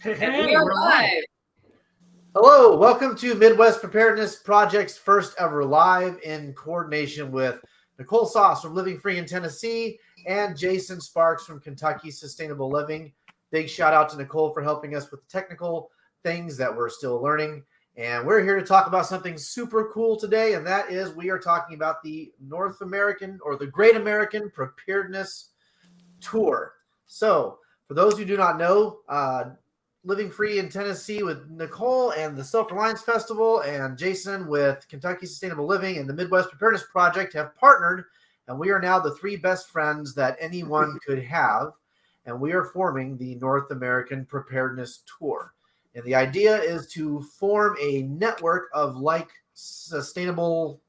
Hey, we're live. Hello, welcome to Midwest Preparedness Project's first ever live in coordination with Nicole Sauce from Living Free in Tennessee and Jason Sparks from Kentucky Sustainable Living. Big shout out to Nicole for helping us with technical things that we're still learning. And we're here to talk about something super cool today, and that is we are talking about the North American or the Great American Preparedness Tour. So, for those who do not know, Living Free in Tennessee with Nicole and the Self-Reliance Festival and Jason with Kentucky Sustainable Living and the Midwest Preparedness Project have partnered, and we are now the three best friends that anyone could have, and we are forming the North American Preparedness Tour. And the idea is to form a network of sustainable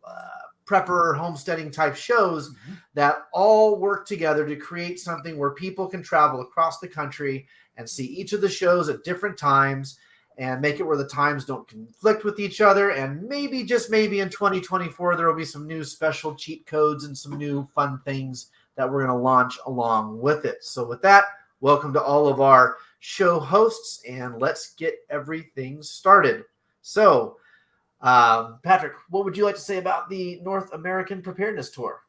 prepper homesteading type shows that all work together to create something where people can travel across the country and see each of the shows at different times and make it where the times don't conflict with each other. And maybe, just maybe in 2024, there will be some new special cheat codes and some new fun things that we're going to launch along with it. So with that, welcome to all of our show hosts, and let's get everything started. So, Patrick, what would you like to say about the North American Preparedness Tour?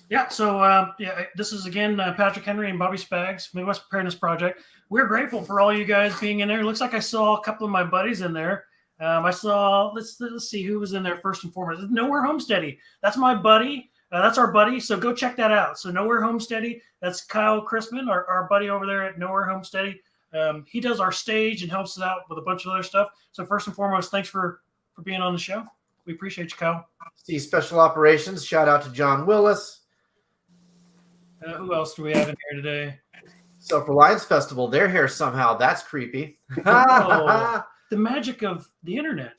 Yeah, so this is again Patrick Henry and Bobby Spags, Midwest Preparedness Project. We're grateful for all you guys being in there. It looks like I saw a couple of my buddies in there. I saw, let's see who was in there first and foremost. Nowhere Homesteady. That's my buddy. That's our buddy. So go check that out. So Nowhere Homesteady. That's Kyle Chrisman, our buddy over there at Nowhere Homesteady. He does our stage and helps us out with a bunch of other stuff. So first and foremost, thanks for being on the show. We appreciate you, Kyle. See Special Operations. Shout out to John Willis. Who else do we have in here today? Self-Reliance Festival. They're here somehow. That's creepy. Oh, the magic of the internet.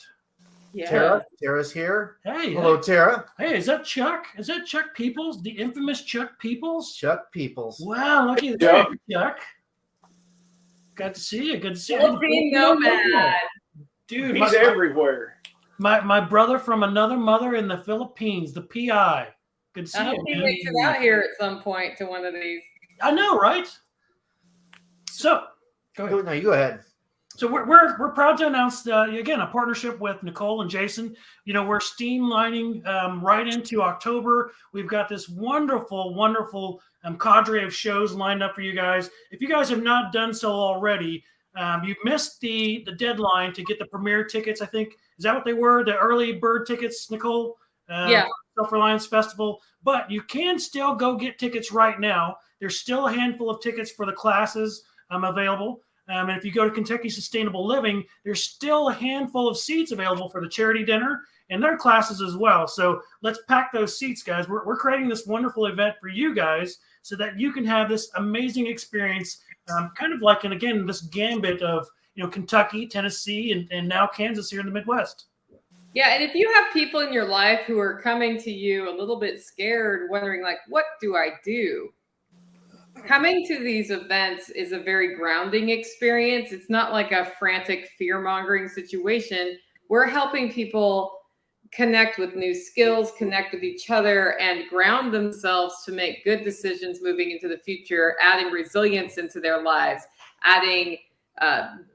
Yeah. Tara's here. Hey. Hello, Tara. Hey, is that Chuck? Is that Chuck Peoples? The infamous Chuck Peoples? Chuck Peoples. Wow, lucky that, Chuck. Good to see you. Good to see you. Philippine nomad. Dude, he's everywhere. My brother from another mother in the Philippines, the PI. Good to see you. I hope he makes it out here at some point to one of these. I know, right? So, go ahead. No, you go ahead. So we're proud to announce again a partnership with Nicole and Jason. You know, we're streamlining right into October. We've got this wonderful cadre of shows lined up for you guys. If you guys have not done so already, you've missed the deadline to get the premiere tickets. I think, is that what they were? The early bird tickets, Nicole? Yeah. Self-Reliance Festival. But you can still go get tickets right now. There's still a handful of tickets for the classes available. And if you go to Kentucky Sustainable Living, there's still a handful of seats available for the charity dinner and their classes as well. So let's pack those seats, guys. We're creating this wonderful event for you guys so that you can have this amazing experience, kind of like, and again, this gambit of, Kentucky, Tennessee, and now Kansas here in the Midwest. Yeah, and if you have people in your life who are coming to you a little bit scared, wondering, like, what do I do? Coming to these events is a very grounding experience. It's not like a frantic fear-mongering situation. We're helping people connect with new skills, connect with each other, and ground themselves to make good decisions moving into the future, adding resilience into their lives, adding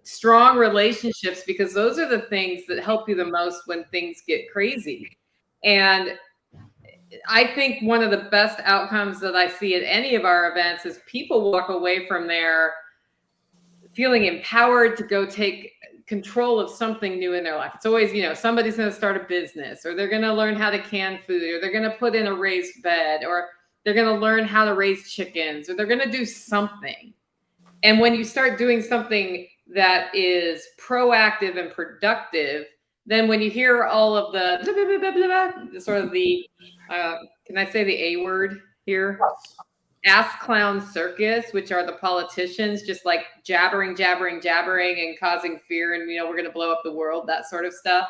strong relationships, because those are the things that help you the most when things get crazy. And I think one of the best outcomes that I see at any of our events is people walk away from there feeling empowered to go take control of something new in their life. It's always, somebody's going to start a business, or they're going to learn how to can food, or they're going to put in a raised bed, or they're going to learn how to raise chickens, or they're going to do something. And when you start doing something that is proactive and productive, then when you hear all of the sort of the, can I say the A word here? Ass clown circus, which are the politicians just like jabbering and causing fear, and we're going to blow up the world, that sort of stuff.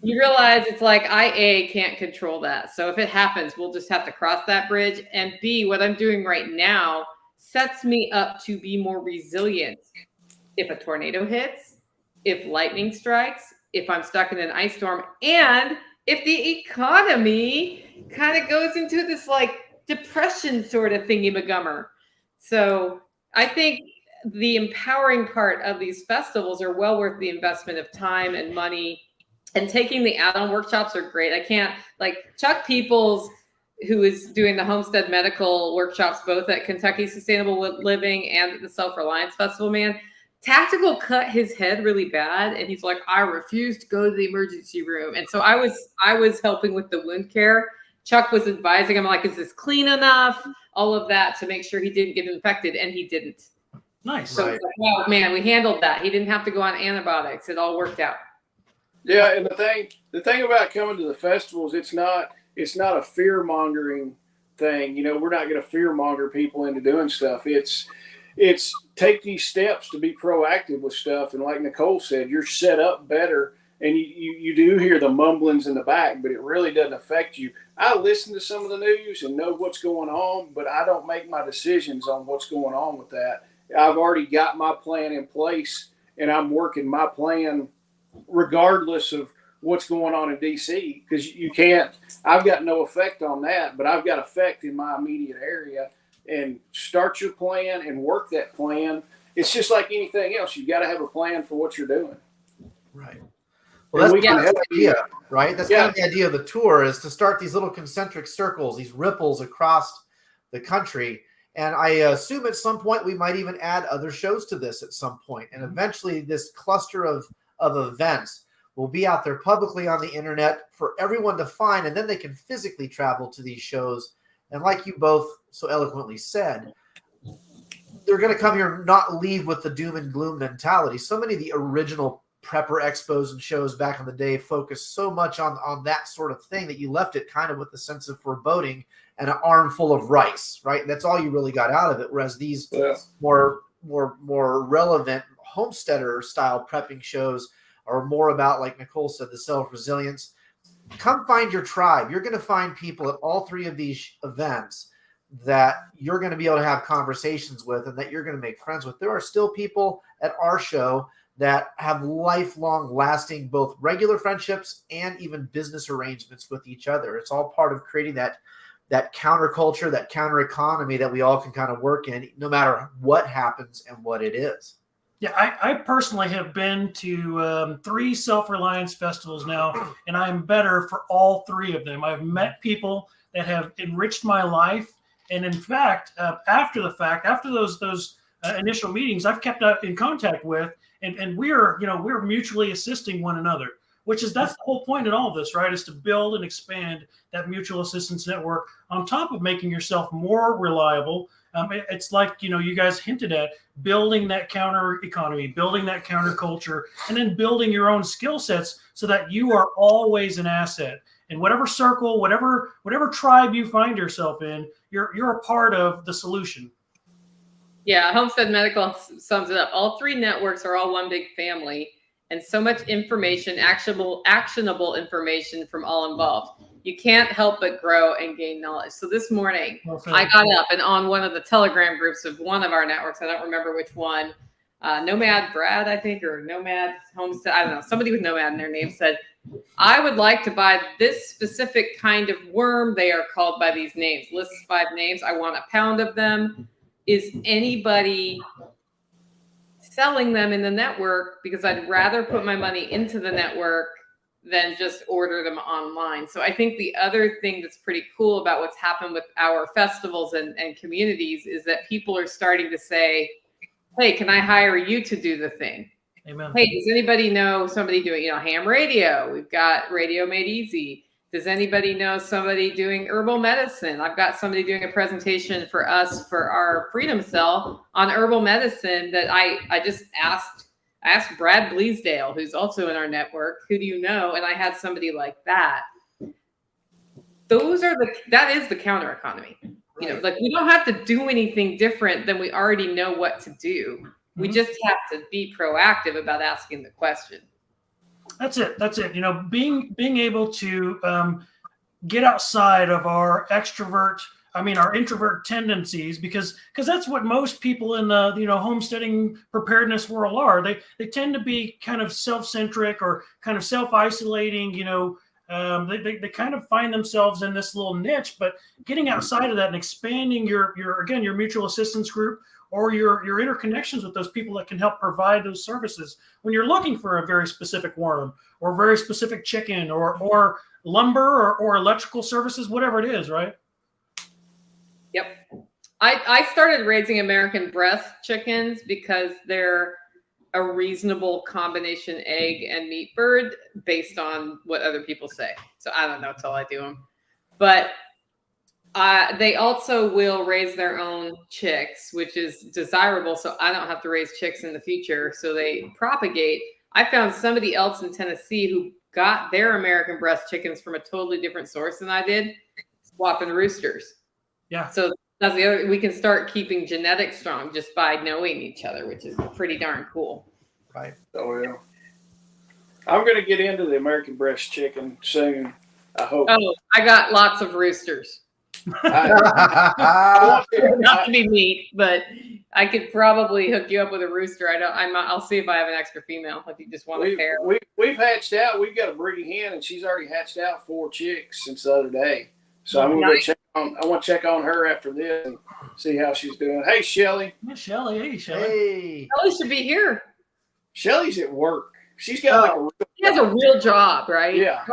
You realize it's like I can't control that. So if it happens, we'll just have to cross that bridge. And B, what I'm doing right now sets me up to be more resilient. If a tornado hits, if lightning strikes, if I'm stuck in an ice storm, and if the economy kind of goes into this like depression sort of thingy-magummer. So I think the empowering part of these festivals are well worth the investment of time and money. And taking the add-on workshops are great. I can't, like Chuck Peoples, who is doing the Homestead Medical workshops, both at Kentucky Sustainable Living and at the Self-Reliance Festival, man, Tactical cut his head really bad. And he's like, I refuse to go to the emergency room. And so I was helping with the wound care. Chuck was advising him, like, is this clean enough? All of that to make sure he didn't get infected, and he didn't. Nice. So it's like, wow, man, we handled that. He didn't have to go on antibiotics. It all worked out. Yeah, and the thing about coming to the festivals, it's not a fear mongering thing. You know, we're not going to fear monger people into doing stuff. It's take these steps to be proactive with stuff. And like Nicole said, you're set up better, and you do hear the mumblings in the back, but it really doesn't affect you. I listen to some of the news and know what's going on, but I don't make my decisions on what's going on with that. I've already got my plan in place, and I'm working my plan regardless of what's going on in DC, because you can't, I've got no effect on that, but I've got effect in my immediate area. And start your plan and work that plan. It's just like anything else. You've got to have a plan for what you're doing. Right. Well, that's kind of the idea, right? That's kind of the idea of the tour, is to start these little concentric circles, these ripples across the country. And I assume at some point we might even add other shows to this at some point. And eventually this cluster of events will be out there publicly on the internet for everyone to find. And then they can physically travel to these shows. And like you both so eloquently said, they're going to come here, not leave with the doom and gloom mentality. So many of the original prepper expos and shows back in the day focused so much on that sort of thing that you left it kind of with a sense of foreboding and an armful of rice, right? That's all you really got out of it. Whereas these more relevant homesteader style prepping shows are more about, like Nicole said, the self-resilience. Come find your tribe. You're going to find people at all three of these events that you're going to be able to have conversations with and that you're going to make friends with. There are still people at our show that have lifelong lasting, both regular friendships and even business arrangements with each other. It's all part of creating that counterculture, that counter economy that we all can kind of work in, no matter what happens and what it is. Yeah, I personally have been to 3 Self-Reliance festivals now, and I'm better for all 3 of them. I've met people that have enriched my life. And in fact, after those initial meetings, I've kept in contact with, and we're mutually assisting one another, that's the whole point in all of this, right? Is to build and expand that mutual assistance network on top of making yourself more reliable. It's like, you guys hinted at, building that counter economy, building that counterculture, and then building your own skill sets so that you are always an asset. In whatever circle, whatever tribe you find yourself in, you're a part of the solution. Yeah, Homestead Medical sums it up. All 3 networks are all one big family, and so much information, actionable information from all involved. You can't help but grow and gain knowledge. So this morning, I got up and on one of the Telegram groups of one of our networks, I don't remember which one, Nomad Brad, I think, or Nomad Homestead, I don't know, somebody with Nomad in their name said, I would like to buy this specific kind of worm. They are called by these names, lists 5 names. I want a pound of them. Is anybody selling them in the network? Because I'd rather put my money into the network than just order them online. So I think the other thing that's pretty cool about what's happened with our festivals and communities is that people are starting to say, hey, can I hire you to do the thing? Amen. Hey, does anybody know somebody doing, ham radio? We've got Radio Made Easy. Does anybody know somebody doing herbal medicine? I've got somebody doing a presentation for us for our Freedom Cell on herbal medicine that I just asked Brad Bleasdale, who's also in our network, who do you know? And I had somebody like that. That is the counter economy. Right. Like, we don't have to do anything different than we already know what to do. We just have to be proactive about asking the question. That's it. Being able to get outside of our introvert tendencies, because that's what most people in the homesteading preparedness world are. They tend to be kind of self-centric or kind of self-isolating. They kind of find themselves in this little niche. But getting outside of that and expanding your mutual assistance group, or your interconnections with those people that can help provide those services when you're looking for a very specific worm or very specific chicken or lumber or electrical services, whatever it is, right? Yep. I started raising American breast chickens because they're a reasonable combination egg and meat bird based on what other people say. So I don't know until I do them. But they also will raise their own chicks, which is desirable. So I don't have to raise chicks in the future. So they propagate. I found somebody else in Tennessee who got their American breast chickens from a totally different source than I did, swapping roosters. Yeah. So that's the other. We can start keeping genetics strong just by knowing each other, which is pretty darn cool. Right. Oh yeah. I'm gonna get into the American breast chicken soon. I hope. Oh, I got lots of roosters. I Not to be meat, but I could probably hook you up with a rooster. I'll see if I have an extra female if you just want a pair. We've hatched out. We've got a breeding hen, and she's already hatched out 4 chicks since the other day. So I'm gonna go check on. I want to check on her after this and see how she's doing. Hey, Shelly. Yeah, Shelly. Hey, Shelly. Hey. Shelly should be here. Shelly's at work. She's got She has a real job, right? yeah.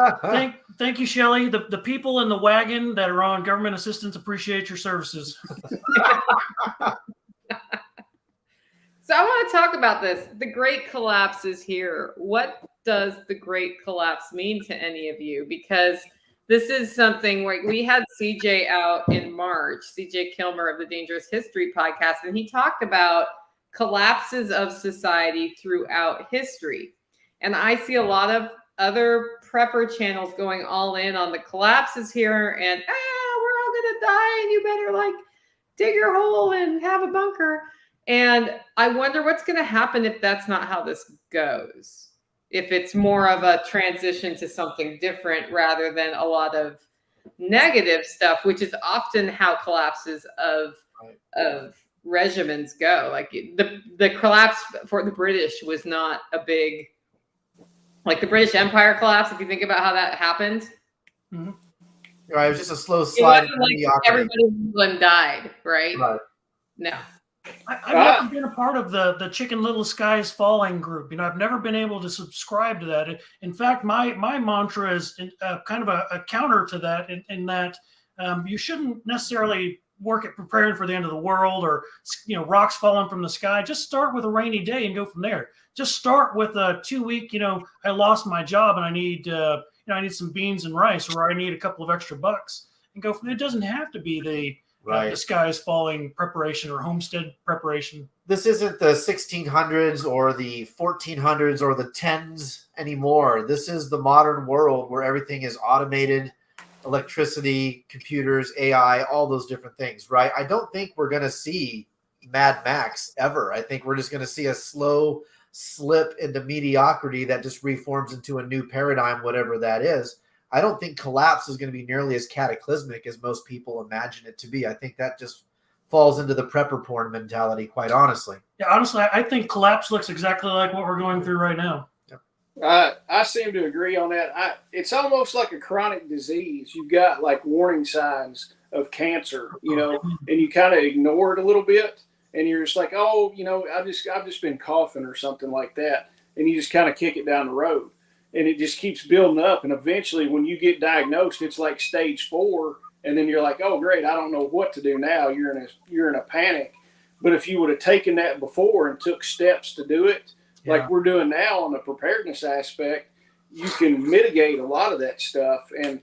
Thank you, Shelly. The people in the wagon that are on government assistance appreciate your services. So I want to talk about this. The Great Collapse is here. What does the Great Collapse mean to any of you? Because this is something where we had CJ out in March, CJ Kilmer of the Dangerous History podcast, and he talked about collapses of society throughout history. And I see a lot of other prepper channels going all in on the collapses here and we're all gonna die and you better dig your hole and have a bunker. And I wonder what's gonna happen if that's not how this goes. If it's more of a transition to something different rather than a lot of negative stuff, which is often how collapses of regimens go. Like the collapse for the British was not a big, like the British Empire collapse. If you think about how that happened, Right, it was just a slow it slide. wasn't like everybody in England died, right? No. I've never been a part of the Chicken Little Sky is Falling group. I've never been able to subscribe to that. In fact, my mantra is kind of a counter to that in that you shouldn't necessarily work at preparing for the end of the world or rocks falling from the sky. Just start with a rainy day and go from there. Just start with a 2-week, I lost my job and I need I need some beans and rice, or I need a couple of extra bucks, and go from there. It doesn't have to be the sky is falling preparation or homestead preparation. This isn't the 1600s or the 1400s or the 10s anymore. This is the modern world where everything is automated, electricity, computers, AI, all those different things, right? I don't think we're going to see Mad Max ever. I think we're just going to see a slow slip into mediocrity that just reforms into a new paradigm, whatever that is. I don't think collapse is going to be nearly as cataclysmic as most people imagine it to be. I think that just falls into the prepper porn mentality, quite honestly. Yeah, honestly, I think collapse looks exactly like what we're going through right now. I seem to agree on that. It's almost like a chronic disease. You've got like warning signs of cancer, and you kind of ignore it a little bit, and you're just like, I've just been coughing or something like that, and you just kind of kick it down the road. And it just keeps building up. And eventually when you get diagnosed, it's like stage 4. And then you're like, oh, great, I don't know what to do now. You're in a panic. But if you would have taken that before and took steps to do it, like we're doing now on the preparedness aspect, you can mitigate a lot of that stuff. And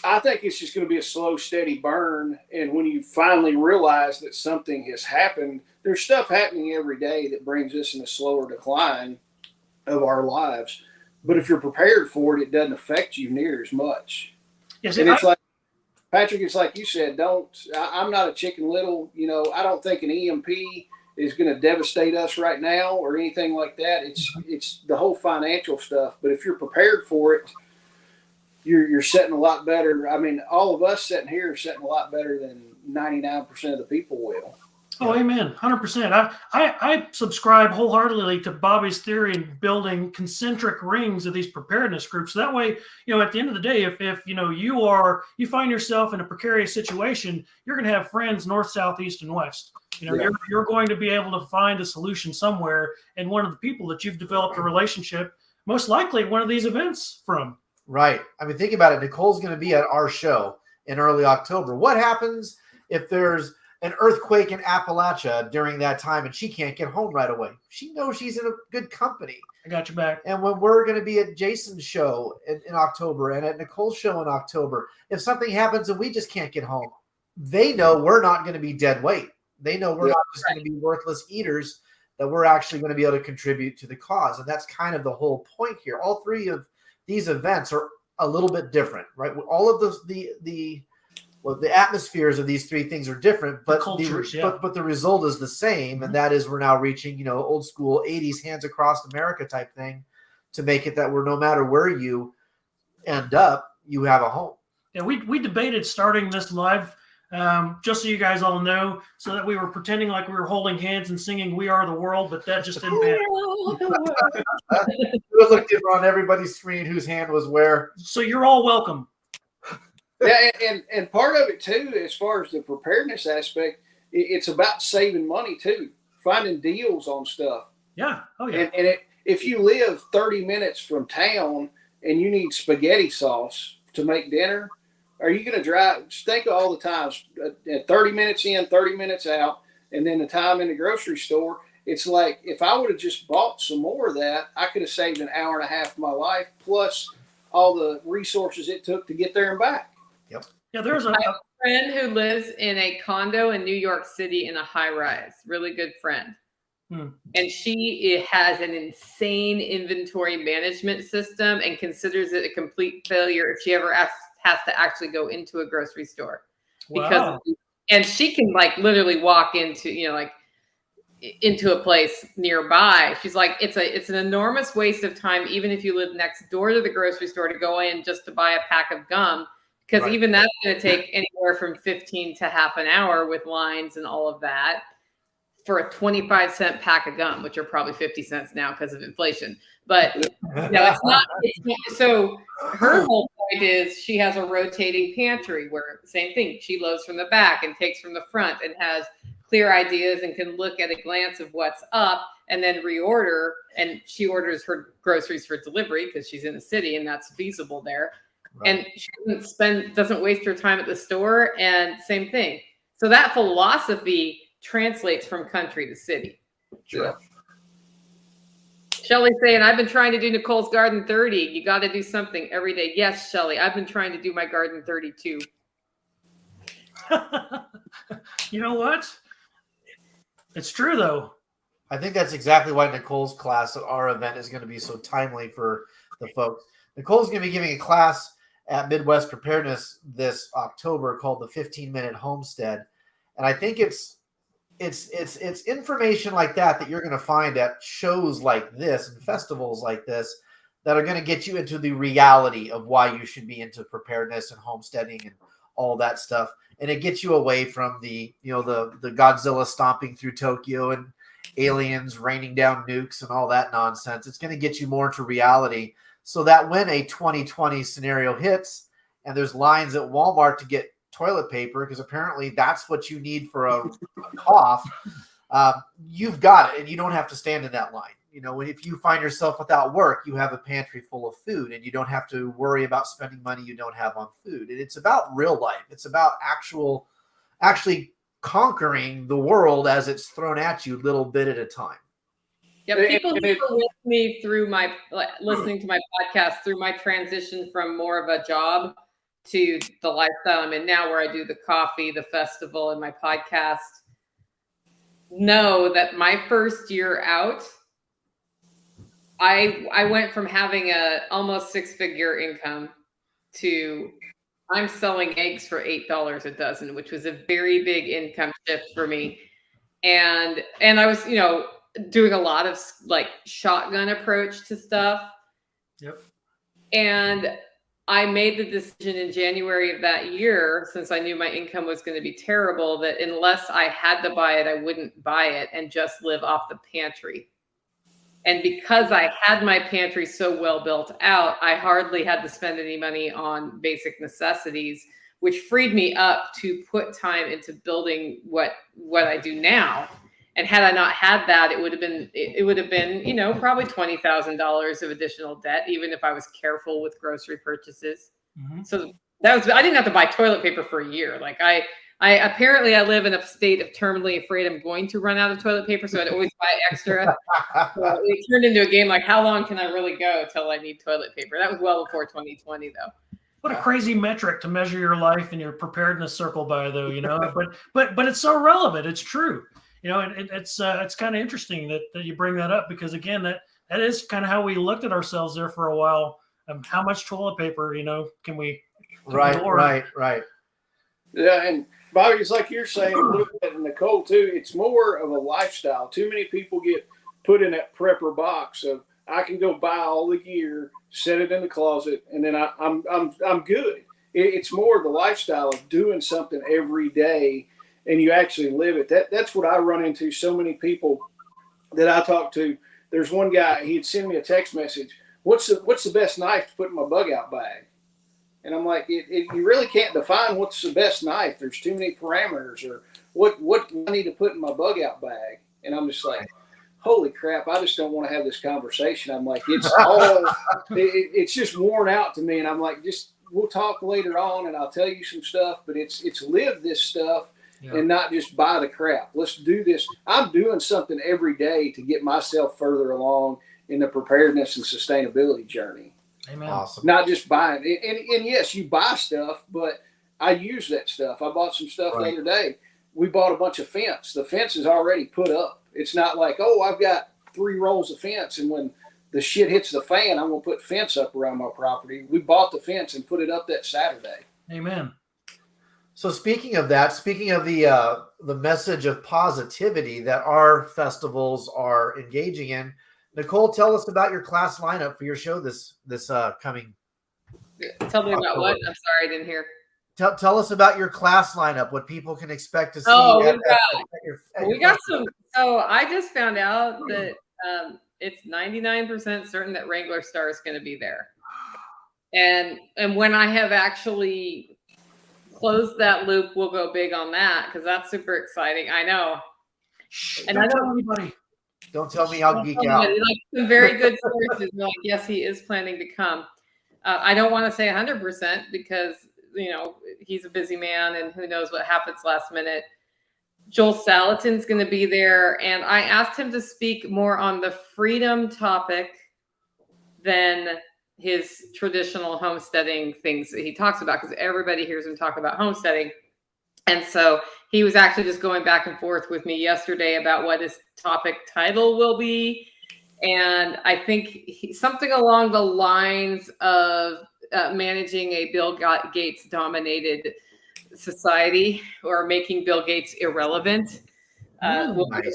I think it's just going to be a slow, steady burn. And when you finally realize that something has happened, there's stuff happening every day that brings us in a slower decline of our lives. But if you're prepared for it, it doesn't affect you near as much. Yes, and it's like, Patrick, it's like you said, I'm not a Chicken Little. I don't think an EMP is going to devastate us right now or anything like that. It's the whole financial stuff. But if you're prepared for it, you're setting a lot better. I mean, all of us sitting here are setting a lot better than 99% of the people will. Oh, amen. 100%. I subscribe wholeheartedly to Bobby's theory in building concentric rings of these preparedness groups. That way, at the end of the day, if you find yourself in a precarious situation, you're going to have friends north, south, east, and west. You're going to be able to find a solution somewhere, and one of the people that you've developed a relationship, most likely one of these events from. Right. I mean, think about it. Nicole's going to be at our show in early October. What happens if there's an earthquake in Appalachia during that time and she can't get home right away? She knows she's in a good company. I got your back. And when we're going to be at Jason's show in October and at Nicole's show in October, if something happens and we just can't get home, they know we're not going to be dead weight. They know we're not just going to be worthless eaters, that we're actually going to be able to contribute to the cause. And that's kind of the whole point here. All three of these events are a little bit different, right? All of the atmospheres of these three things are different, but but the result is the same, and that is we're now reaching, old school 80s hands across America type thing to make it that we're, no matter where you end up, you have a home. Yeah, we debated starting this live, just so you guys all know, so that we were pretending like we were holding hands and singing "We Are the World," but that just didn't matter. We looked on everybody's screen whose hand was where. So you're all welcome. Yeah, and part of it too, as far as the preparedness aspect, it's about saving money too, finding deals on stuff. Yeah. Oh yeah. And if you live 30 minutes from town and you need spaghetti sauce to make dinner, are you going to drive? Just think of all the times, 30 minutes in, 30 minutes out, and then the time in the grocery store. It's like, if I would have just bought some more of that, I could have saved an hour and a half of my life, plus all the resources it took to get there and back. Yep. Yeah, there's I have a friend who lives in a condo in New York City in a high rise. Really good friend. And she has an insane inventory management system and considers it a complete failure if she ever has to actually go into a grocery store. Wow. And she can literally walk into, into a place nearby. She's like, it's an enormous waste of time, even if you live next door to the grocery store, to go in just to buy a pack of gum, because even that's going to take anywhere from 15 to half an hour with lines and all of that for a 25-cent pack of gum, which are probably 50 cents now because of inflation. But it's not. So her whole point is she has a rotating pantry where, same thing, she loads from the back and takes from the front and has clear ideas and can look at a glance of what's up and then reorder. And she orders her groceries for delivery because she's in the city and that's feasible there. Right. And she doesn't waste her time at the store. And same thing. So that philosophy translates from country to city. Sure. Shelly saying, I've been trying to do Nicole's Garden 30. You got to do something every day. Yes, Shelly, I've been trying to do my Garden 30 too. You know what? It's true, though. I think that's exactly why Nicole's class at our event is going to be so timely for the folks. Nicole's going to be giving a class at Midwest Preparedness this October called the 15-Minute Homestead. And I think it's information like that you're going to find at shows like this and festivals like this that are going to get you into the reality of why you should be into preparedness and homesteading and all that stuff. And it gets you away from the Godzilla stomping through Tokyo and aliens raining down nukes and all that nonsense. It's going to get you more into reality so that when a 2020 scenario hits and there's lines at Walmart to get toilet paper, because apparently that's what you need for a cough, you've got it and you don't have to stand in that line. If you find yourself without work, you have a pantry full of food and you don't have to worry about spending money you don't have on food. And it's about real life. It's about actually conquering the world as it's thrown at you little bit at a time. Yeah, people who are with me through listening to my podcast through my transition from more of a job to the lifestyle I'm in now, where I do the coffee, the festival, and my podcast, know that my first year out, I went from having a almost 6-figure income to I'm selling eggs for $8 a dozen, which was a very big income shift for me. And I was, doing a lot of shotgun approach to stuff. Yep. And I made the decision in January of that year, since I knew my income was going to be terrible, that unless I had to buy it, I wouldn't buy it and just live off the pantry. And because I had my pantry so well built out, I hardly had to spend any money on basic necessities, which freed me up to put time into building what I do now. And had I not had that, it would have been, you know, probably $20,000 of additional debt, even if I was careful with grocery purchases. Mhm. So I didn't have to buy toilet paper for a year. Like I apparently I live in a state of terminally afraid I'm going to run out of toilet paper, so I'd always buy extra. So it turned into a game like, how long can I really go till I need toilet paper? That was well before 2020, though. What a crazy metric to measure your life and your preparedness circle by, though, you know. but it's so relevant. It's true, you know. And it's kind of interesting that you bring that up, because again, that is kind of how we looked at ourselves there for a while. How much toilet paper, you know, can we? Right. Yeah, and Bobby, it's like you're saying a little bit, and Nicole too. It's more of a lifestyle. Too many people get put in that prepper box of, I can go buy all the gear, set it in the closet, and then I'm good. It's more of the lifestyle of doing something every day, and you actually live it. That's what I run into. So many people that I talk to. There's one guy, he'd send me a text message. What's the best knife to put in my bug out bag? And I'm like, you really can't define what's the best knife. There's too many parameters, or what I need to put in my bug out bag. And I'm just like, holy crap, I just don't want to have this conversation. I'm like, it's all, it's just worn out to me. And I'm like, we'll talk later on and I'll tell you some stuff, but it's live this stuff and not just buy the crap. Let's do this. I'm doing something every day to get myself further along in the preparedness and sustainability journey. Amen. Awesome. Not just buying it. And yes, you buy stuff, but I use that stuff. I bought some stuff the other day. We bought a bunch of fence. The fence is already put up. It's not like, oh, I've got 3 rolls of fence, and when the shit hits the fan, I'm going to put fence up around my property. We bought the fence and put it up that Saturday. Amen. So speaking of the message of positivity that our festivals are engaging in, Nicole, tell us about your class lineup for your show this coming. Tell me about what? I'm sorry, I didn't hear. Tell us about your class lineup, what people can expect to see. We got some. So I just found out that it's 99% certain that Wrangler Star is going to be there. And when I have actually closed that loop, we'll go big on that, because that's super exciting. I know. And Don't tell anybody. Don't tell me I'll geek out. Like some very good sources are like, yes, he is planning to come. I don't want to say 100% because, you know, he's a busy man and who knows what happens last minute. Joel Salatin's going to be there. And I asked him to speak more on the freedom topic than his traditional homesteading things that he talks about, because everybody hears him talk about homesteading. And so he was actually just going back and forth with me yesterday about what his topic title will be. And I think something along the lines of managing a Bill Gates dominated society, or making Bill Gates irrelevant. What we're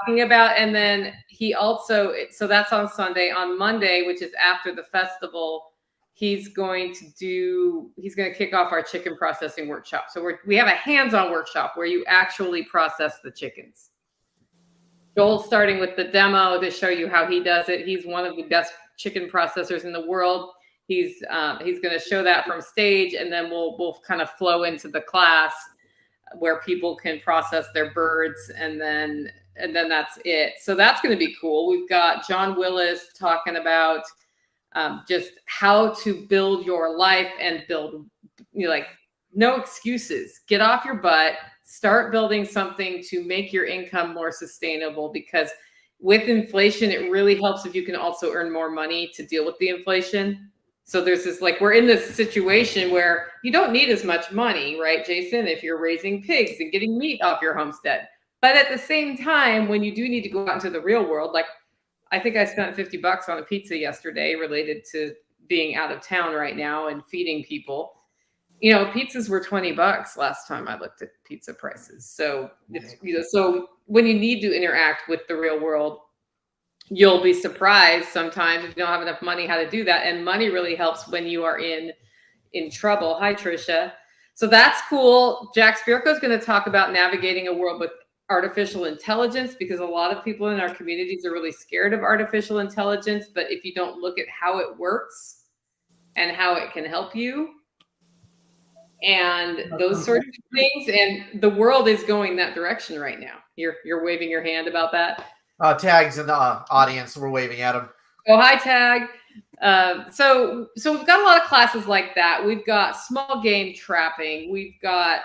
talking about. And then he also, so that's on Sunday. On Monday, which is after the festival, he's going to kick off our chicken processing workshop. So we have a hands-on workshop where you actually process the chickens. Joel's starting with the demo to show you how he does it. He's one of the best chicken processors in the world. He's going to show that from stage, and then we'll kind of flow into the class where people can process their birds, and then that's it. So that's going to be cool. We've got John Willis talking about just how to build your life and build, like, no excuses. Get off your butt. Start building something to make your income more sustainable, because with inflation, it really helps if you can also earn more money to deal with the inflation. So there's this, like, we're in this situation where you don't need as much money, right, Jason, if you're raising pigs and getting meat off your homestead. But at the same time, when you do need to go out into the real world, like, I think I spent $50 on a pizza yesterday related to being out of town right now and feeding people. You know, pizzas were $20 last time I looked at pizza prices. So it's, so when you need to interact with the real world, you'll be surprised sometimes if you don't have enough money how to do that. And money really helps when you are in in trouble. Hi, Trisha. So that's cool. Jack Spirko is going to talk about navigating a world with artificial intelligence, because a lot of people in our communities are really scared of artificial intelligence. But if you don't look at how it works and how it can help you and those sorts of things, and the world is going that direction right now. You're waving your hand about that. Tag's in the audience. We're waving at him. Oh, hi, Tag. So we've got a lot of classes like that. We've got small game trapping. We've got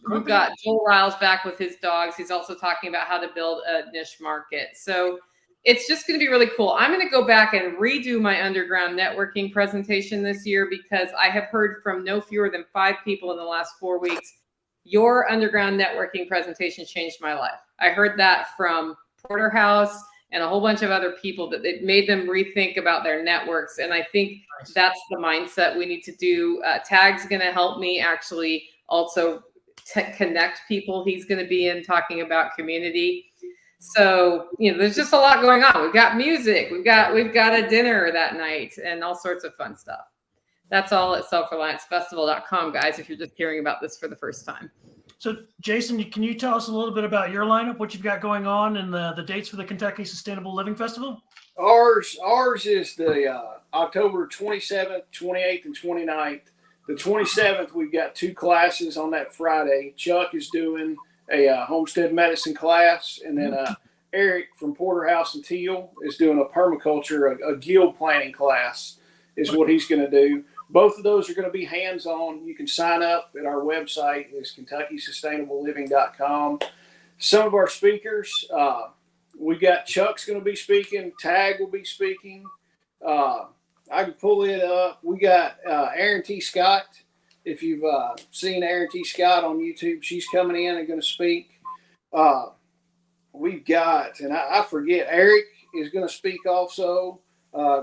Joel Riles back with his dogs. He's also talking about how to build a niche market. So it's just going to be really cool. I'm going to go back and redo my underground networking presentation this year, because I have heard from no fewer than 5 people in the last 4 weeks, your underground networking presentation changed my life. I heard that from Porterhouse and a whole bunch of other people, that it made them rethink about their networks. And I think that's the mindset we need to do. Tag's going to help me actually also connect people. He's going to be in talking about community. So, there's just a lot going on. We've got music, we've got a dinner that night, and all sorts of fun stuff. That's all at selfreliancefestival.com, guys, if you're just hearing about this for the first time. So, Jason, can you tell us a little bit about your lineup, what you've got going on, and the dates for the Kentucky Sustainable Living Festival? Ours is the October 27th, 28th, and 29th. The 27th, we've got 2 classes on that Friday. Chuck is doing a homestead medicine class, and then Eric from Porterhouse and Teal is doing a permaculture, a guild planting class is what he's going to do. Both of those are going to be hands-on. You can sign up at our website. It's KentuckySustainableLiving.com. Some of our speakers, we got Chuck's going to be speaking. Tag will be speaking. I can pull it up. We got Aaron T. Scott. If you've seen Aaron T. Scott on YouTube, she's coming in and going to speak. We've got, and I forget, Eric is going to speak also.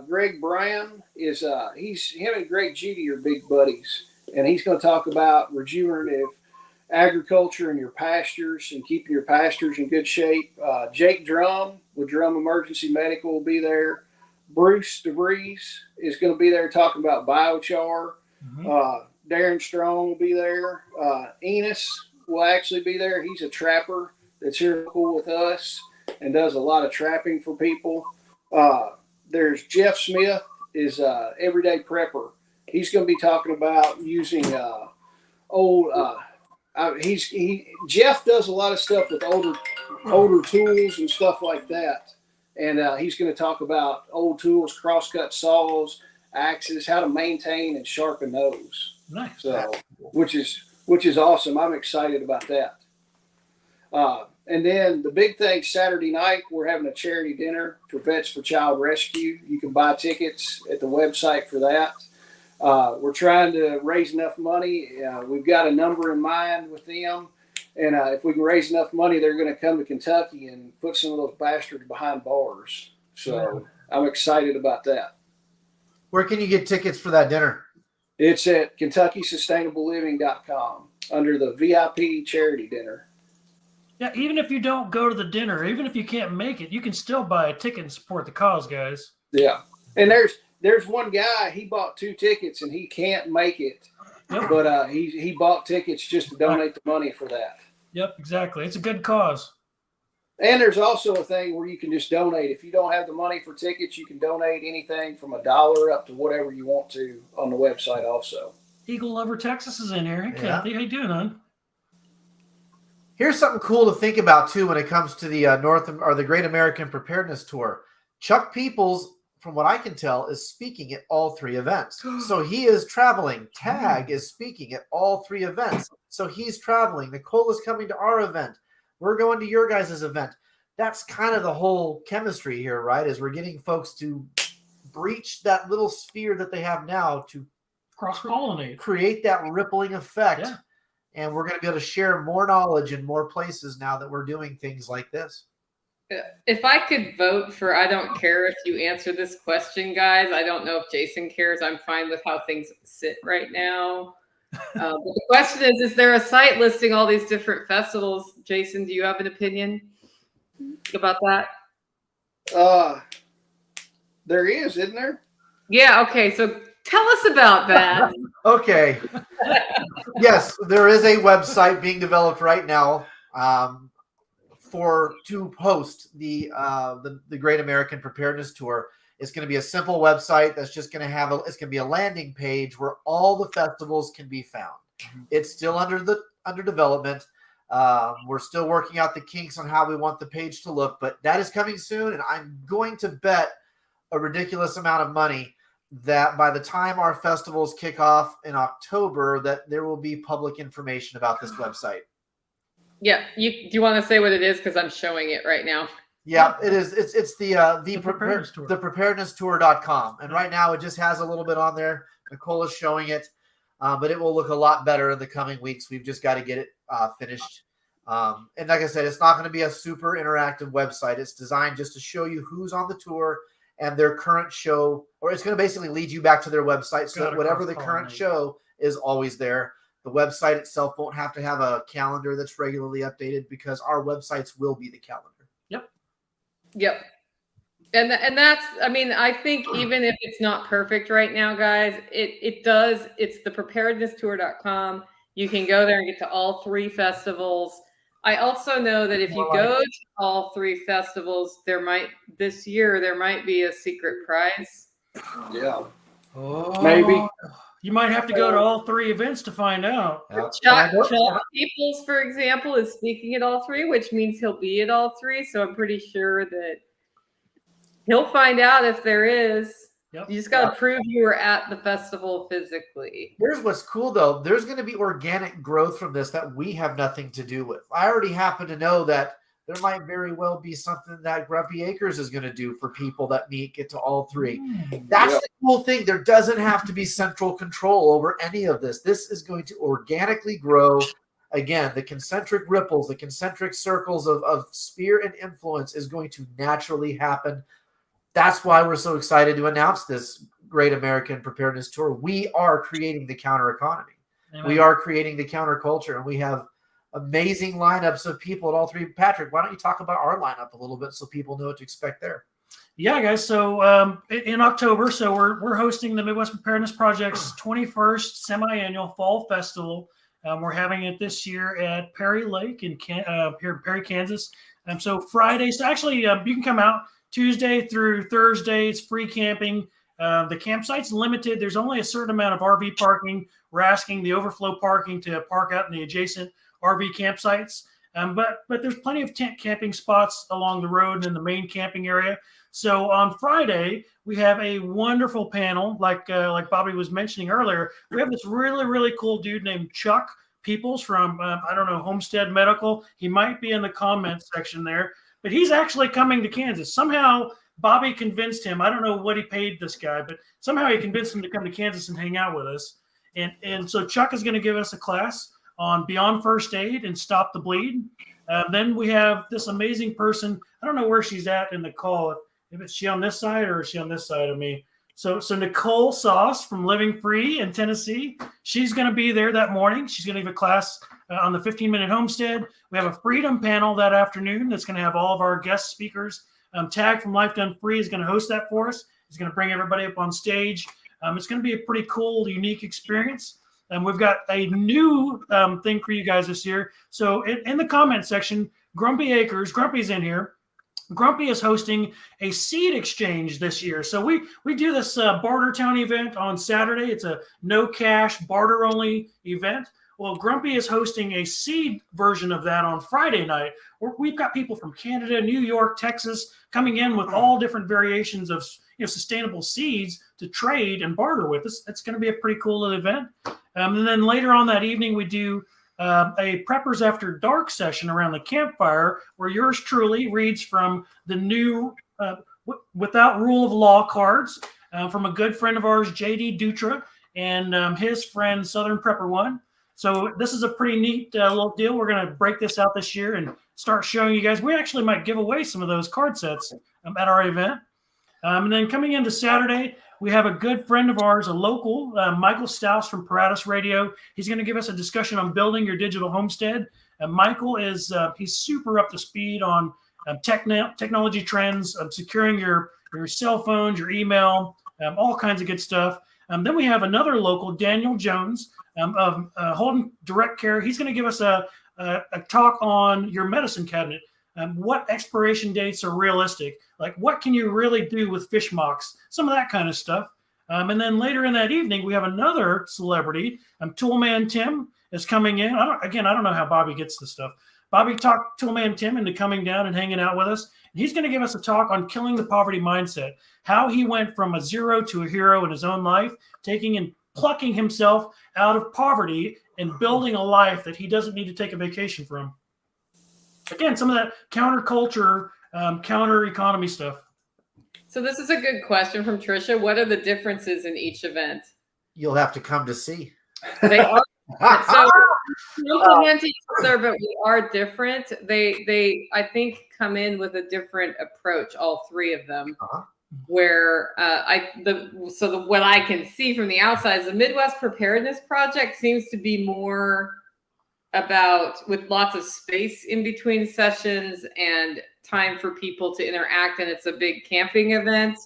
Greg Brown is him and Greg Judy are big buddies, and he's going to talk about regenerative agriculture and your pastures and keeping your pastures in good shape. Jake Drum with Drum Emergency Medical will be there. Bruce DeVries is going to be there talking about biochar. Darren Strong will be there. Enos will actually be there. He's a trapper that's here with us and does a lot of trapping for people. There's Jeff Smith is everyday prepper. He's going to be talking about using Jeff does a lot of stuff with older tools and stuff like that. And he's going to talk about old tools, crosscut saws, axes, how to maintain and sharpen those. Nice. So, which is awesome. I'm excited about that. And then the big thing, Saturday night, we're having a charity dinner for Vets for Child Rescue. You can buy tickets at the website for that. We're trying to raise enough money. We've got a number in mind with them. And if we can raise enough money, they're going to come to Kentucky and put some of those bastards behind bars. So I'm excited about that. Where can you get tickets for that dinner? It's at KentuckySustainableLiving.com under the VIP charity dinner. Yeah, even if you don't go to the dinner, even if you can't make it, you can still buy a ticket and support the cause, guys. Yeah. And there's one guy, he bought 2 tickets and he can't make it. Yep. But he bought tickets just to donate the money for that. Yep, exactly. It's a good cause. And there's also a thing where you can just donate. If you don't have the money for tickets, you can donate anything from $1 up to whatever you want to on the website also. Eagle Lover Texas is in here. Hey, Kathy, how you doing, hon? Here's something cool to think about, too, when it comes to the the Great American Preparedness Tour. Chuck Peoples, from what I can tell, is speaking at all 3 events. So he is traveling. Tag is speaking at all 3 events. So he's traveling. Nicole is coming to our event. We're going to your guys' event. That's kind of the whole chemistry here, right? Is we're getting folks to breach that little sphere that they have now to cross-pollinate, create that rippling effect. Yeah. And we're going to be able to share more knowledge in more places now that we're doing things like this. If I could vote for, I don't care if you answer this question, guys. I don't know if Jason cares. I'm fine with how things sit right now. But the question is there a site listing all these different festivals? Jason, do you have an opinion about that? There is, isn't there? Yeah. Okay. So Tell us about that. Okay. Yes, there is a website being developed right now to host the Great American Preparedness Tour. It's going to be a simple website that's just going to have it's going to be a landing page where all the festivals can be found. It's still under development. We're still working out the kinks on how we want the page to look, but that is coming soon, and I'm going to bet a ridiculous amount of money that by the time our festivals kick off in October, that there will be public information about this website. Yeah, do you want to say what it is? Because I'm showing it right now. Yeah, it is. It's the Preparedness Tour. Preparednesstour.com. And right now it just has a little bit on there. Nicole is showing it, but it will look a lot better in the coming weeks. We've just got to get it finished. And like I said, it's not going to be a super interactive website. It's designed just to show you who's on the tour and their current show, or it's going to basically lead you back to their website so that whatever the current show is always there. The website itself won't have to have a calendar that's regularly updated because our websites will be the calendar. Yep. And that's, I mean, I think even if it's not perfect right now, guys, it's the preparednesstour.com. You can go there and get to all 3 festivals. I also know that if you go to all 3 festivals, this year there might be a secret prize. Yeah. Oh, Maybe. You might have to go to all 3 events to find out. Chuck Peoples, for example, is speaking at all 3, which means he'll be at all 3. So I'm pretty sure that he'll find out if there is. Yep. You just got to prove you were at the festival physically. Here's what's cool, though. There's going to be organic growth from this that we have nothing to do with. I already happen to know that there might very well be something that Grumpy Acres is going to do for people that get to all 3. That's the cool thing. There doesn't have to be central control over any of this. This is going to organically grow. Again, the concentric ripples, the concentric circles of sphere and influence is going to naturally happen. That's why we're so excited to announce this Great American Preparedness Tour. We are creating the counter economy. We are creating the counterculture, and we have amazing lineups of people at all 3. Patrick, why don't you talk about our lineup a little bit so people know what to expect there? Yeah, guys. So in October, so we're hosting the Midwest Preparedness Project's 21st semi-annual fall festival. We're having it this year at Perry Lake here in Perry, Kansas. So Friday, so actually you can come out Tuesday through Thursday. It's free camping. The campsite's limited. There's only a certain amount of RV parking. We're asking the overflow parking to park out in the adjacent RV campsites. But there's plenty of tent camping spots along the road and in the main camping area. So on Friday, we have a wonderful panel, like Bobby was mentioning earlier. We have this really, really cool dude named Chuck Peoples from, Homestead Medical. He might be in the comments section there, but he's actually coming to Kansas. Somehow Bobby convinced him. I don't know what he paid this guy, but somehow he convinced him to come to Kansas and hang out with us. And so Chuck is going to give us a class on Beyond First Aid and Stop the Bleed. Then we have this amazing person. I don't know where she's at in the call. If it's she on this side or is she on this side of me? So Nicole Sauce from Living Free in Tennessee. She's going to be there that morning. She's going to give a class on the 15-minute homestead. We have a freedom panel that afternoon that's going to have all of our guest speakers. Tag from Life Done Free is going to host that for us. He's going to bring everybody up on stage. It's going to be a pretty cool, unique experience. And we've got a new thing for you guys this year. So in the comment section, Grumpy's in here. Grumpy is hosting a seed exchange this year. So we do this Barter Town event on Saturday. It's a no cash, barter only event. Well, Grumpy is hosting a seed version of that on Friday night. We've got people from Canada, New York, Texas coming in with all different variations of sustainable seeds to trade and barter with. It's going to be a pretty cool little event. And then later on that evening, we do a Preppers After Dark session around the campfire where yours truly reads from the new Without Rule of Law cards from a good friend of ours, JD Dutra, and his friend Southern Prepper One. So this is a pretty neat little deal. We're going to break this out this year and start showing you guys. We actually might give away some of those card sets at our event. And then coming into Saturday, we have a good friend of ours, a local, Michael Stauss from Preparedness Radio. He's going to give us a discussion on building your digital homestead. Michael is he's super up to speed on technology trends, securing your cell phones, your email, all kinds of good stuff. Then we have another local, Daniel Jones, of Holden Direct Care. He's going to give us a talk on your medicine cabinet. What expiration dates are realistic? Like, what can you really do with fish mocks? Some of that kind of stuff. And then later in that evening, we have another celebrity. Toolman Tim is coming in. I don't know how Bobby gets this stuff. Bobby talked Toolman Tim into coming down and hanging out with us. And he's going to give us a talk on killing the poverty mindset, how he went from a zero to a hero in his own life, taking and plucking himself out of poverty and building a life that he doesn't need to take a vacation from. Again, some of that counterculture, counter economy stuff. So this is a good question from Trisha. What are the differences in each event? You'll have to come to see. They are so complement each other, but we are different. They I think come in with a different approach, all three of them. Where what I can see from the outside is the Midwest Preparedness Project seems to be more about with lots of space in between sessions and time for people to interact, and it's a big camping event.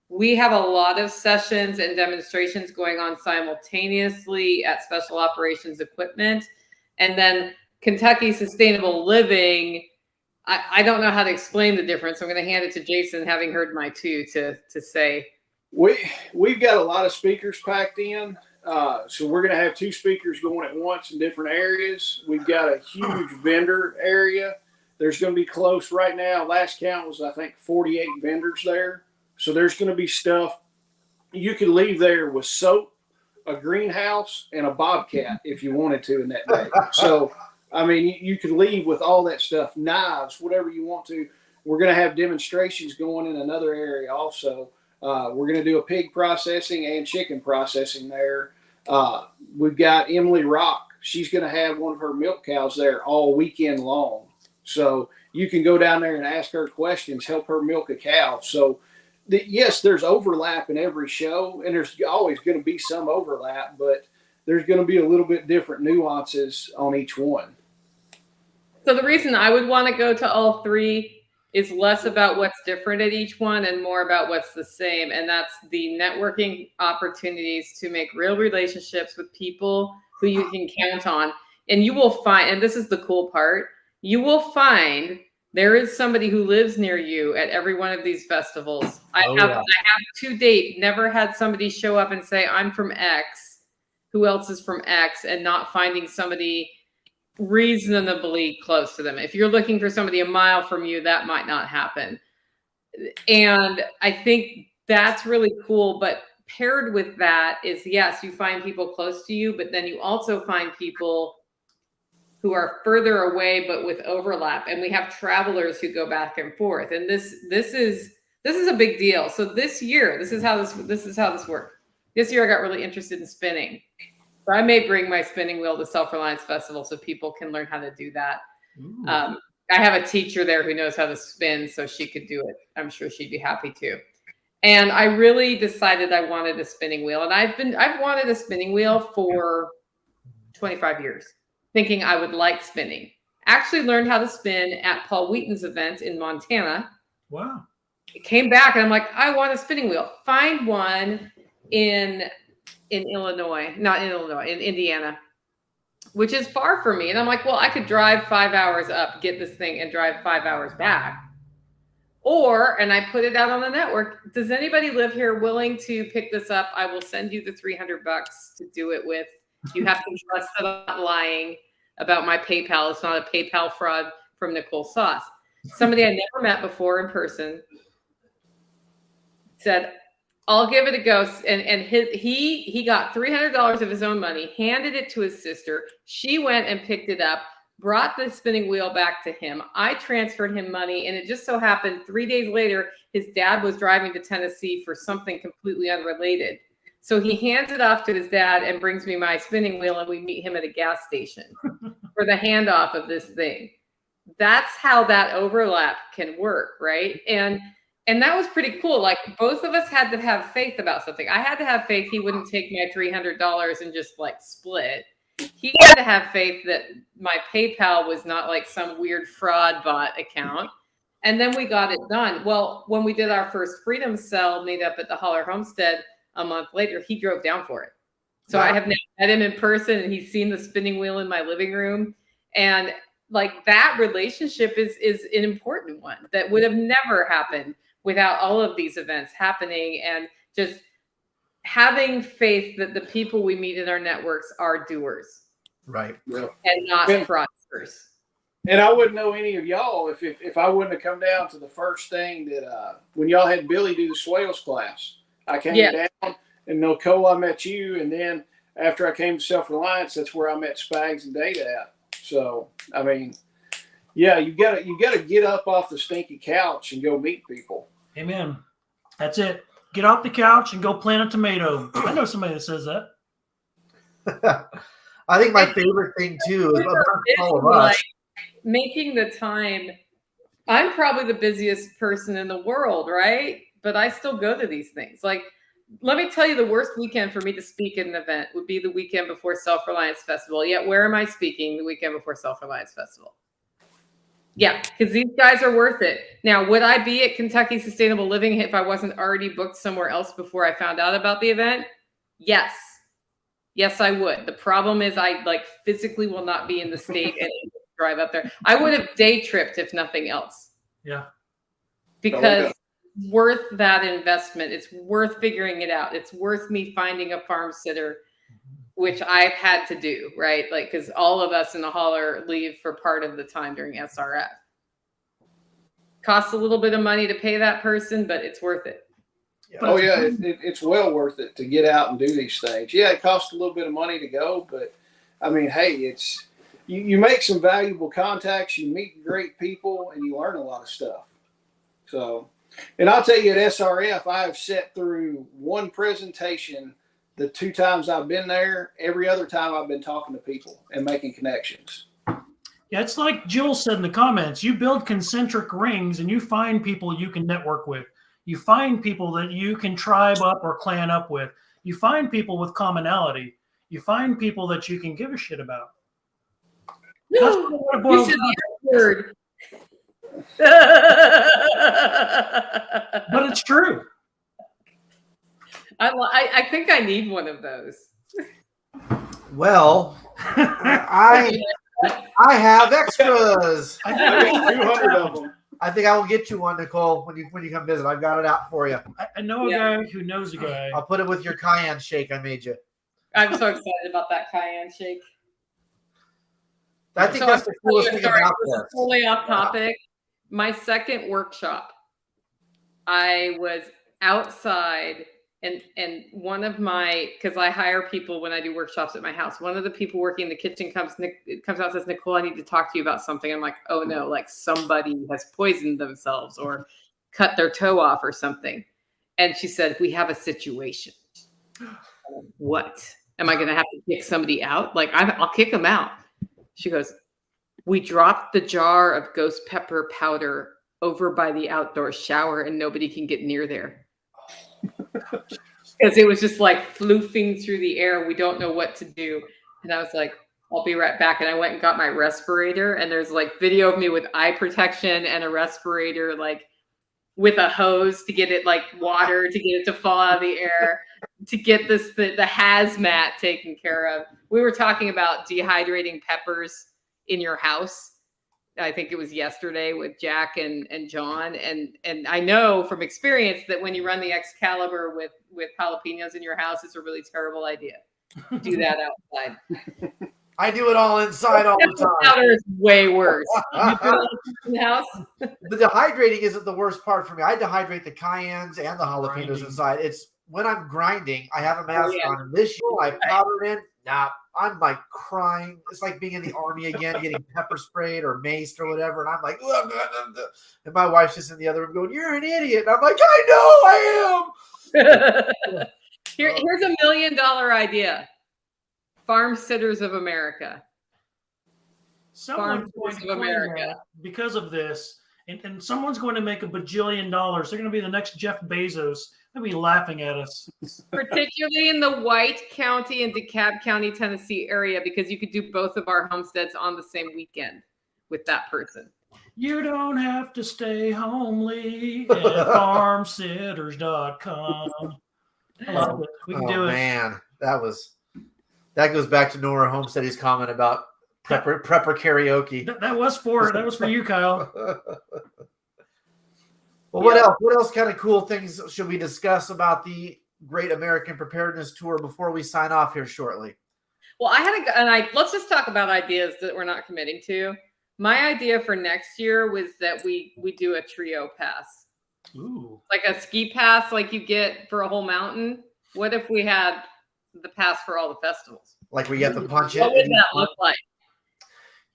We have a lot of sessions and demonstrations going on simultaneously at Special Operations Equipment. And then Kentucky Sustainable Living, I don't know how to explain the difference. I'm going to hand it to Jason, having heard my two, to say. We've got a lot of speakers packed in. So we're going to have 2 speakers going at once in different areas. We've got a huge vendor area. There's going to be close right now. Last count was, I think, 48 vendors there. So there's going to be stuff you could leave there with soap, a greenhouse, and a bobcat if you wanted to in that day. So, I mean, you could leave with all that stuff, knives, whatever you want to. We're going to have demonstrations going in another area also. We're going to do a pig processing and chicken processing there. We've got Emily Rock. She's going to have one of her milk cows there all weekend long. So you can go down there and ask her questions, help her milk a cow. So yes, there's overlap in every show, and there's always going to be some overlap, but there's going to be a little bit different nuances on each one. So the reason I would want to go to all 3 is less about what's different at each one and more about what's the same. And that's the networking opportunities to make real relationships with people who you can count on. And you will find, and this is the cool part, you will find there is somebody who lives near you at every one of these festivals. I have to date never had somebody show up and say, I'm from X. Who else is from X? And not finding somebody reasonably close to them. If you're looking for somebody a mile from you, that might not happen. And I think that's really cool. But paired with that is, yes, you find people close to you, but then you also find people who are further away, but with overlap. And we have travelers who go back and forth. And this is a big deal. So this year, this is how this worked. This year I got really interested in spinning. So I may bring my spinning wheel to Self-Reliance Festival so people can learn how to do that. I have a teacher there who knows how to spin, so she could do it. I'm sure she'd be happy to. And I really decided I wanted a spinning wheel. And I've wanted a spinning wheel for 25 years, thinking I would like spinning. Actually learned how to spin at Paul Wheaton's event in Montana. Wow. Came back and I'm like, I want a spinning wheel. Find one in Illinois, not in Illinois, in Indiana, which is far from me. And I'm like, well, I could drive 5 hours up, get this thing, and drive 5 hours back. Or, and I put it out on the network, does anybody live here willing to pick this up? I will send you the $300 to do it with. You have to trust that I'm not lying about my PayPal. It's not a PayPal fraud from Nicole Sauce. Somebody I never met before in person said, I'll give it a go. And he got $300 of his own money, handed it to his sister. She went and picked it up, brought the spinning wheel back to him. I transferred him money. And it just so happened 3 days later, his dad was driving to Tennessee for something completely unrelated. So he hands it off to his dad and brings me my spinning wheel, and we meet him at a gas station for the handoff of this thing. That's how that overlap can work, right? And that was pretty cool. Like, both of us had to have faith about something. I had to have faith he wouldn't take my $300 and just like split. He had to have faith that my PayPal was not like some weird fraud bot account. And then we got it done. Well, when we did our first Freedom Cell meetup at the Holler Homestead, a month later, he drove down for it. So Wow. I have now met him in person, and he's seen the spinning wheel in my living room. And like that relationship is an important one that would have never happened without all of these events happening, and just having faith that the people we meet in our networks are doers, Right. Yeah. and not fraudsters. And I wouldn't know any of y'all if I wouldn't have come down to the first thing that when y'all had Billy do the Swales class. I came down, and Nicole, I met you, and then after I came to Self-Reliance, that's where I met Spags and Data at. So I mean, yeah, you gotta get up off the stinky couch and go meet people. Amen. That's it. Get off the couch and go plant a tomato. I know somebody that says that. I think my favorite thing too is amongst all of us. Like making the time. I'm probably the busiest person in the world, right? But I still go to these things. Like, let me tell you, the worst weekend for me to speak at an event would be the weekend before Self-Reliance Festival. Yet, where am I speaking the weekend before Self-Reliance Festival? Yeah, because these guys are worth it. Now, would I be at Kentucky Sustainable Living if I wasn't already booked somewhere else before I found out about the event? Yes. Yes, I would. The problem is I like physically will not be in the state and drive up there. I would have day tripped if nothing else. Yeah. Because it's worth that investment. It's worth figuring it out. It's worth me finding a farm sitter, which I've had to do, right? Like, because all of us in the holler leave for part of the time during SRF. Costs a little bit of money to pay that person, but it's worth it. Oh yeah, it's well worth it to get out and do these things. Yeah, it costs a little bit of money to go, but I mean, hey, it's you make some valuable contacts, you meet great people, and you learn a lot of stuff. So, and I'll tell you, at SRF, I have sat through one presentation the 2 times I've been there. Every other time I've been talking to people and making connections. Yeah, it's like Jill said in the comments, you build concentric rings and you find people you can network with. You find people that you can tribe up or clan up with. You find people with commonality. You find people that you can give a shit about. That's what it boils down to. But it's true. I think I need one of those. Well, I have extras. I got 200 of them. I think I will get you one, Nicole, when you come visit. I've got it out for you. I know a guy who knows a guy. I'll put it with your cayenne shake I made you. I'm so excited about that cayenne shake. I think that's the coolest thing about this. this. Totally off topic. My second workshop, I was outside, and one of my, because I hire people when I do workshops at my house, one of the people working in the kitchen comes out and says, Nicole, I need to talk to you about something. I'm like, oh no, like somebody has poisoned themselves or cut their toe off or something. And she said, we have a situation. What? Am I going to have to kick somebody out? Like, I'll kick them out. She goes, we dropped the jar of ghost pepper powder over by the outdoor shower and nobody can get near there. Because it was just like floofing through the air. We don't know what to do. And I was like, I'll be right back. And I went and got my respirator. And there's like video of me with eye protection and a respirator, like with a hose to get it like water, to get it to fall out of the air, to get the hazmat taken care of. We were talking about dehydrating peppers in your house. I think it was yesterday with Jack and John. And I know from experience that when you run the Excalibur with jalapenos in your house, it's a really terrible idea. Do that outside. I do it all inside all the time. Powder is way worse. You do it in the house? The dehydrating isn't the worst part for me. I dehydrate the cayennes and the jalapenos inside. It's when I'm grinding, I have a mask on. This year I powdered in. Nah, I'm like crying. It's like being in the army again, getting pepper sprayed or maced or whatever. And I'm like, ugh, ugh, ugh, ugh. And my wife's just in the other room going, you're an idiot. And I'm like, I know I am. Here's $1 million idea. Farm Sitters of America. Someone's going to America because of this, and someone's going to make $1 bajillion. They're going to be the next Jeff Bezos. They'll be laughing at us. Particularly in the White County and DeKalb County, Tennessee area, because you could do both of our homesteads on the same weekend with that person. You don't have to stay homely at farmsitters.com. I love it. We can do it. Man, that goes back to Nora Homestead's comment about prepper karaoke. That was for you, Kyle. Well, what else? What else kind of cool things should we discuss about the Great American Preparedness Tour before we sign off here shortly? Well, let's just talk about ideas that we're not committing to. My idea for next year was that we do a trio pass. Ooh. Like a ski pass like you get for a whole mountain. What if we had the pass for all the festivals? Like we get to punch it? What would that look like?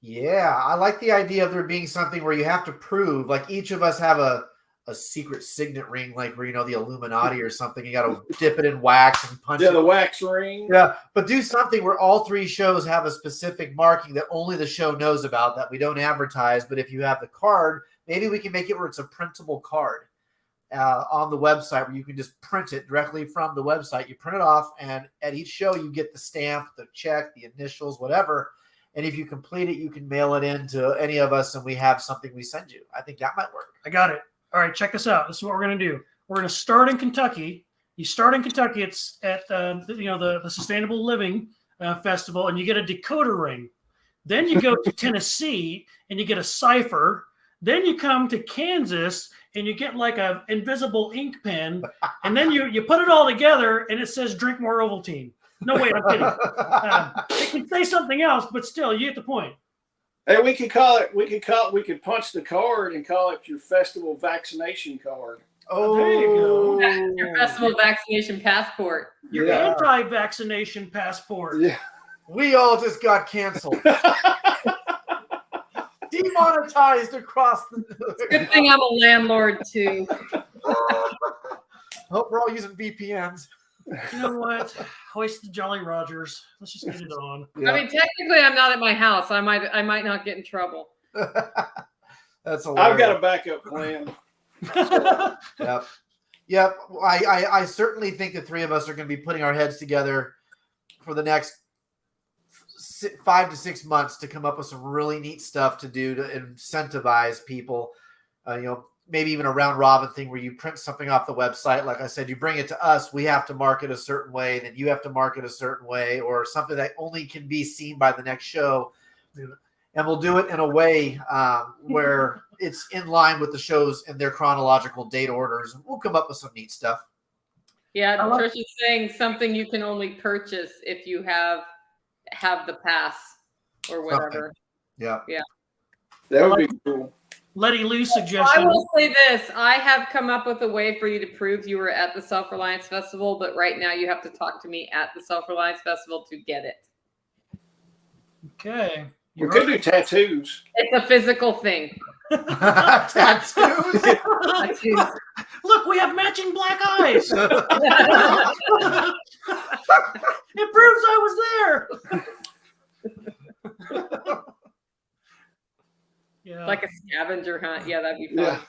Yeah, I like the idea of there being something where you have to prove, like each of us have a secret signet ring, like where, the Illuminati or something. You got to dip it in wax and punch it. Yeah, the wax ring. Yeah, but do something where all three shows have a specific marking that only the show knows about that we don't advertise. But if you have the card, maybe we can make it where it's a printable card on the website where you can just print it directly from the website. You print it off, and at each show you get the stamp, the check, the initials, whatever. And if you complete it, you can mail it in to any of us, and we have something we send you. I think that might work. I got it. All right, check this out. This is what we're going to do. We're going to start in Kentucky. You start in Kentucky. It's at the Sustainable Living Festival, and you get a decoder ring. Then you go to Tennessee, and you get a cipher. Then you come to Kansas, and you get like an invisible ink pen. And then you put it all together, and it says "Drink more Ovaltine." No, wait, I'm kidding. It can say something else, but still, you get the point. Hey, we could punch the card and call it your festival vaccination card. Oh, there you go. Your festival vaccination passport. Your anti-vaccination passport. Yeah. We all just got canceled. Demonetized across the. Good thing I'm a landlord too. Hope we're all using VPNs. You know what? Hoist the Jolly Rogers. Let's just get it on. Yeah. I mean, technically, I'm not at my house. I might not get in trouble. That's hilarious. I've got a backup plan. Yep. I certainly think the three of us are going to be putting our heads together for the next 5 to 6 months to come up with some really neat stuff to do to incentivize people. Maybe even a round robin thing where you print something off the website. Like I said, you bring it to us. We have to market a certain way. Then you have to market a certain way, or something that only can be seen by the next show. And we'll do it in a way where it's in line with the shows and their chronological date orders. And we'll come up with some neat stuff. Yeah, Trisha's saying something you can only purchase if you have the pass or whatever. Yeah. That would be cool. Letty Lou's I suggestion. will say this. I have come up with a way for you to prove you were at the Self-Reliance Festival, but right now you have to talk to me at the Self-Reliance Festival to get it. Okay. We could do tattoos. It's a physical thing. Tattoos. Tattoos. Look, we have matching black eyes. It proves I was there. Yeah. Like a scavenger hunt. Yeah, that'd be fun. Yeah.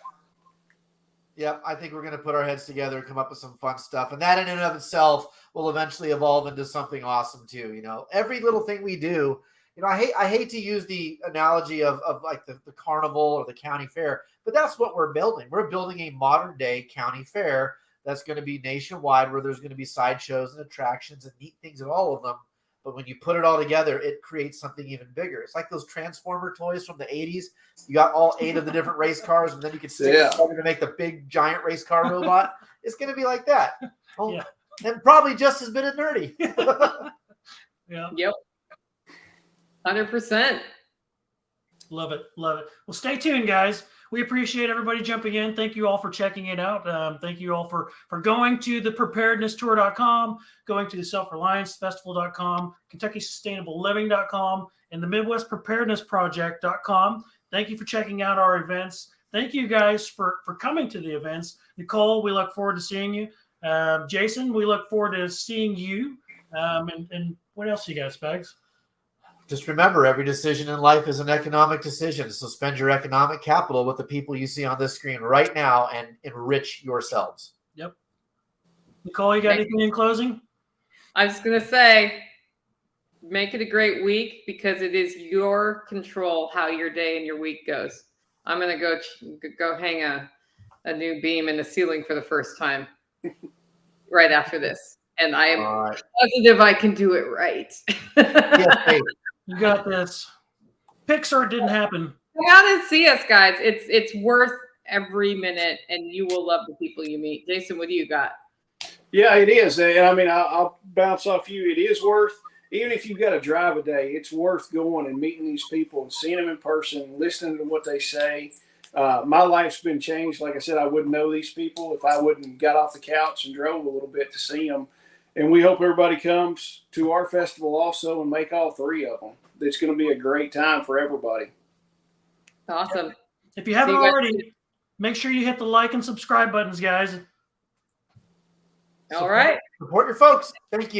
Yep, I think we're going to put our heads together and come up with some fun stuff. And that in and of itself will eventually evolve into something awesome too. Every little thing we do, I hate to use the analogy of like the carnival or the county fair, but that's what we're building. We're building a modern day county fair that's going to be nationwide, where there's going to be sideshows and attractions and neat things at all of them. But when you put it all together, it creates something even bigger. It's like those Transformer toys from the 80s. You got all 8 of the different race cars, and then you can stick it together to make the big giant race car robot. It's going to be like that. And probably just as bit of nerdy. Yeah. Yep. 100%. Love it. Well, stay tuned, guys. We appreciate everybody jumping in. Thank you all for checking it out. Thank you all for going to the preparednesstour.com, going to the self-reliancefestival.com, KentuckySustainableLiving.com, and the Midwest Preparedness Project.com. Thank you for checking out our events. Thank you guys for coming to the events. Nicole, we look forward to seeing you. Jason, we look forward to seeing you. And what else you got, Spags? Just remember, every decision in life is an economic decision. So spend your economic capital with the people you see on this screen right now and enrich yourselves. Yep. Nicole, you got anything in closing? I was going to say, make it a great week, because it is your control how your day and your week goes. I'm going to go hang a new beam in the ceiling for the first time. right after this. And I am All right. positive I can do it right. Yes, hey, You got this. Pixar didn't happen. Come out and see us, guys. It's worth every minute, and you will love the people you meet. Jason, what do you got? Yeah, it is. And I mean, I'll bounce off you. It is worth, even if you've got to drive a day, it's worth going and meeting these people and seeing them in person, listening to what they say. My life's been changed. Like I said, I wouldn't know these people if I wouldn't got off the couch and drove a little bit to see them. And we hope everybody comes to our festival also and make all three of them. It's going to be a great time for everybody. Awesome. If you haven't See you guys already, make sure you hit the like and subscribe buttons, guys. All right. Support your folks. Thank you.